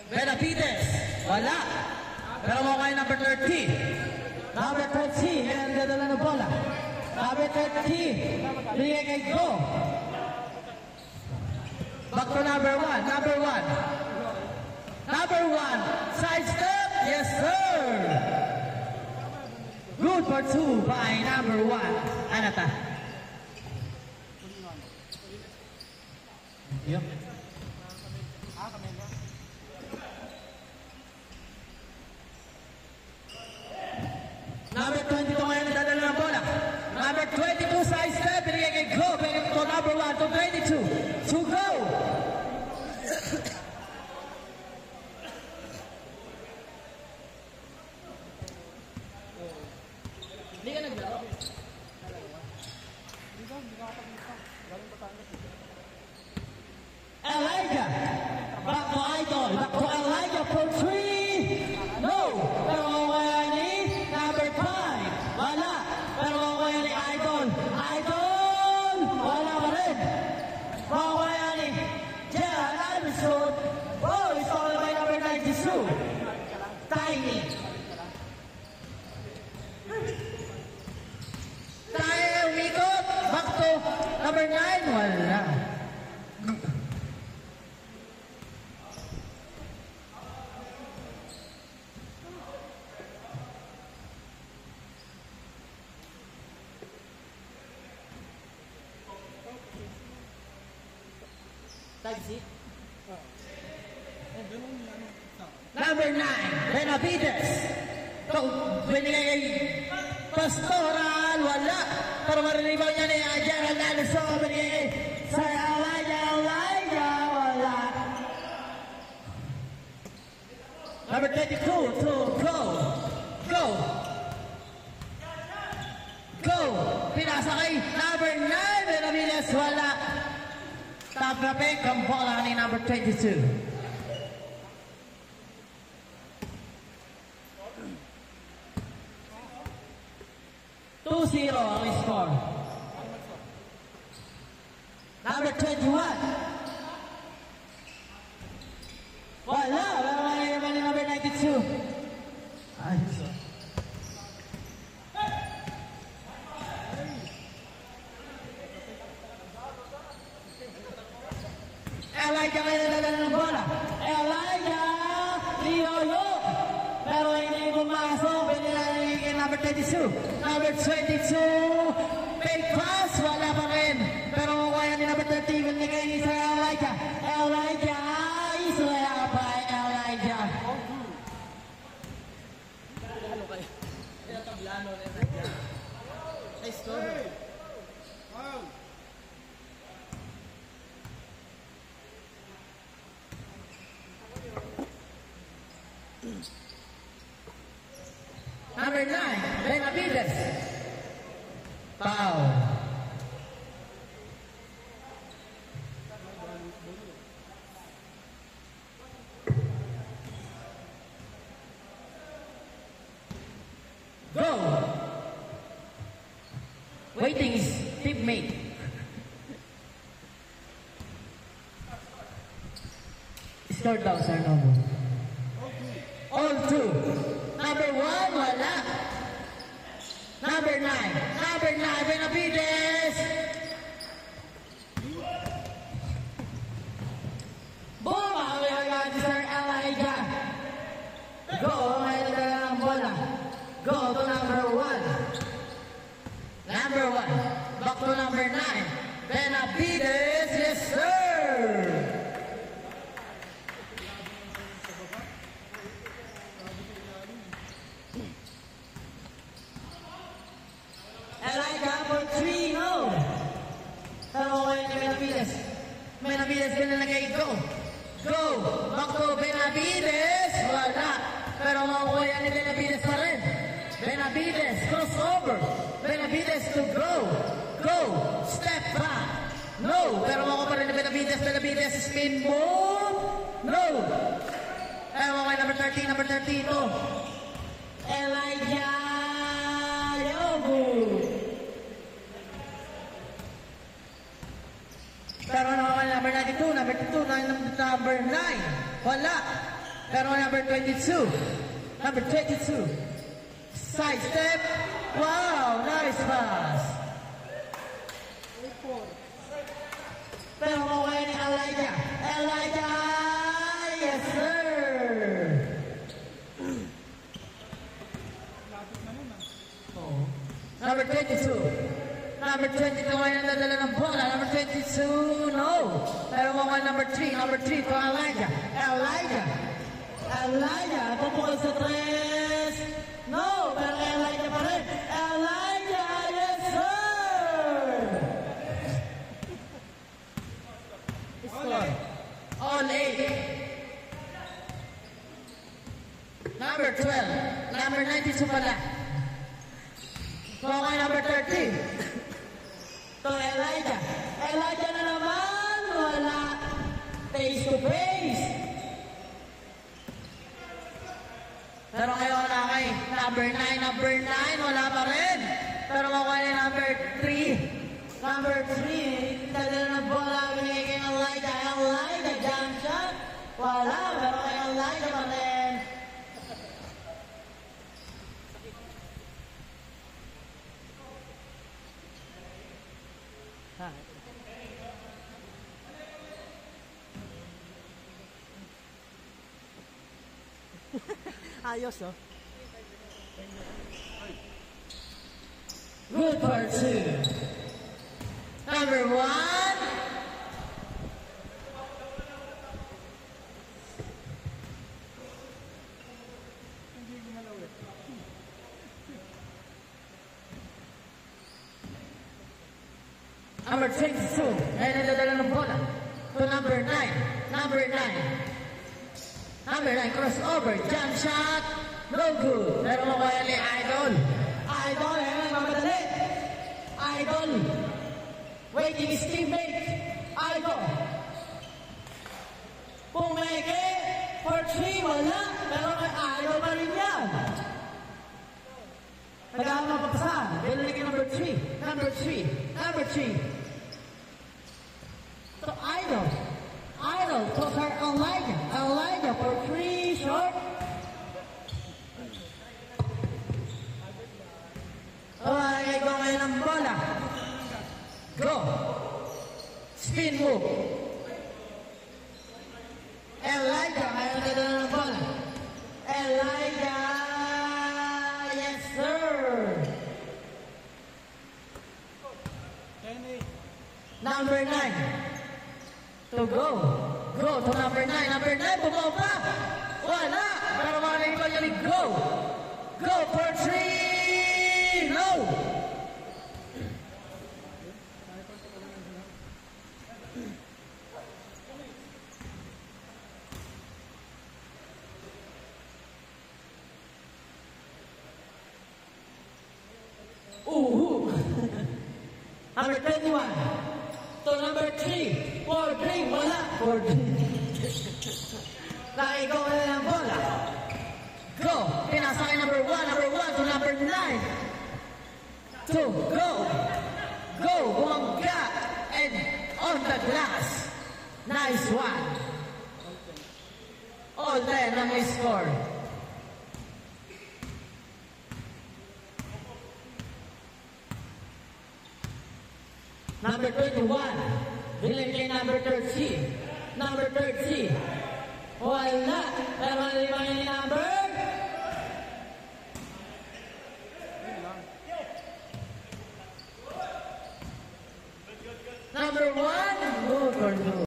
Benavides. Wala. Pero mo kayo number 30. Number 30. Yan ang dadala ng bola. Number 30. Bigay kay Go. Back to number 1. Number 1. Number 1. Side step. Yes, sir. Good for 2 by number 1. Anata. Yep. Number 22 ngayon nadadala ng bola. Number 22 side step. Binigay kay Go. Binigay to number 1 to 22. To Go. Hindi ka naglaro? Elijah. Back to Idol. Back to Elijah for 3. No. Pero kaya ni number 5. Wala. Pero kaya ni Idol. Idol. Wala pa rin. Kaya ni Jan Anderson. Oh, it's all by number 92. Tiny. Tayo umikot. Back to number 9. Wala. Number 9, Benavides. Binigay kay Pastoral, wala. Pero marinibaw niya ni Gerald Anderson. Binigay sa Elijah, wala. Number 22, to Go. Pinasa kay number 9, Benavides, wala. Top na pick ang bola ni number 22. 2-0 ang score. Number 21. Wala. Wala naman ni number 92. Ayos. Elijah may nalala ng bola. Elijah! Liyoyo! Pero hindi pumasok. Binilagay kay number 22. Number 22. Fake pass. Wala pa rin. Pero kaya ni number 30. Binilagay sa Elijah. Elijah! Israel by Elijah. Ano kayo? Kaya tablano na Elijah. Ay, score. Wow! Number 9, Benavides. Foul. Go. Waiting is teammate. Score down, sir, no more. All 2. Number 1, wala. Number 9, Benavides. Boom! Ang Sir Elijah. Go! May nagdala ng bola. Go to number 1. Number 1. Back to number 9. Benavides. Yes, sir! Elijah for 3, no. Pero okay ni Benavides. Benavides pinalagay, go. Go. Back to Benavides. Wala. Pero makukuha ni Benavides pa rin. Benavides, crossover. Benavides to go. Go. Step back. No. Pero makukuha pa rin ni Benavides. Benavides spin move. No. Pero okay, number 13 ito. Elijah. Pero naman number 92, number 9. Wala. Pero number 22. Number 22. Side step. Wow, nice pass. Pero makuha ni Elijah. Elijah! Yes, sir! Number 22. Number 22 ngayon ang dadala ng bola. Number 22, no. Pero makuha number 3. Number 3 to Elijah. Elijah! Elijah! Pupukol sa 3. No! Pero Elijah pa rin. Elijah! Yes, sir! Score. All 8. Number 12. Number 92 pala. Okay, number 30. To Elijah. Elijah na naman. Wala. Face to face. Pero ngayon na kay number 9. Number 9. Wala pa rin. Pero makuha ni number 3. Number 3. Dadala ng bola. Binigay kay Elijah. Elijah. Jump shot. Wala. Pero kay Elijah pa rin. Ayos, oh. Good for 2. Number 1. Number 22. Ngayon ang dadala ng bola. To number 9. Number 9. Number 9, crossover, jump shot, no good. Pero makuha ni Idol. Idol, yan, mamadali. Idol. Waiting is teammate. Idol. Pumeke, for 3, wala. Pero may Idol pa rin yan. Nag-aamal na papasahan. Bili number 3. Number 3. Number 3. So, Idol. Idol to her Elijah. Elijah for 3 short. Okay, go ngayon ang bola. Go. Spin move. Elijah, ngayon dadala ng bola. Elijah. Yes, sir. Number 9. To go. Go to number 9. Number 9, bumaw pa. Wala. Pero mga naiba niya go. Go for 3. No. Number 21. To number 3. For 3. Wala. For 3. Naigaw na ng bola. Go. Pinasa kay number 1. Number 1 to number 9. 2. Go. Go. Bumangga. And on the glass. Nice one. All 10 ang score. Number 21. Bilang kay number 13. Number 13. Wala. Pero malima yung number. Number 1. Good for you.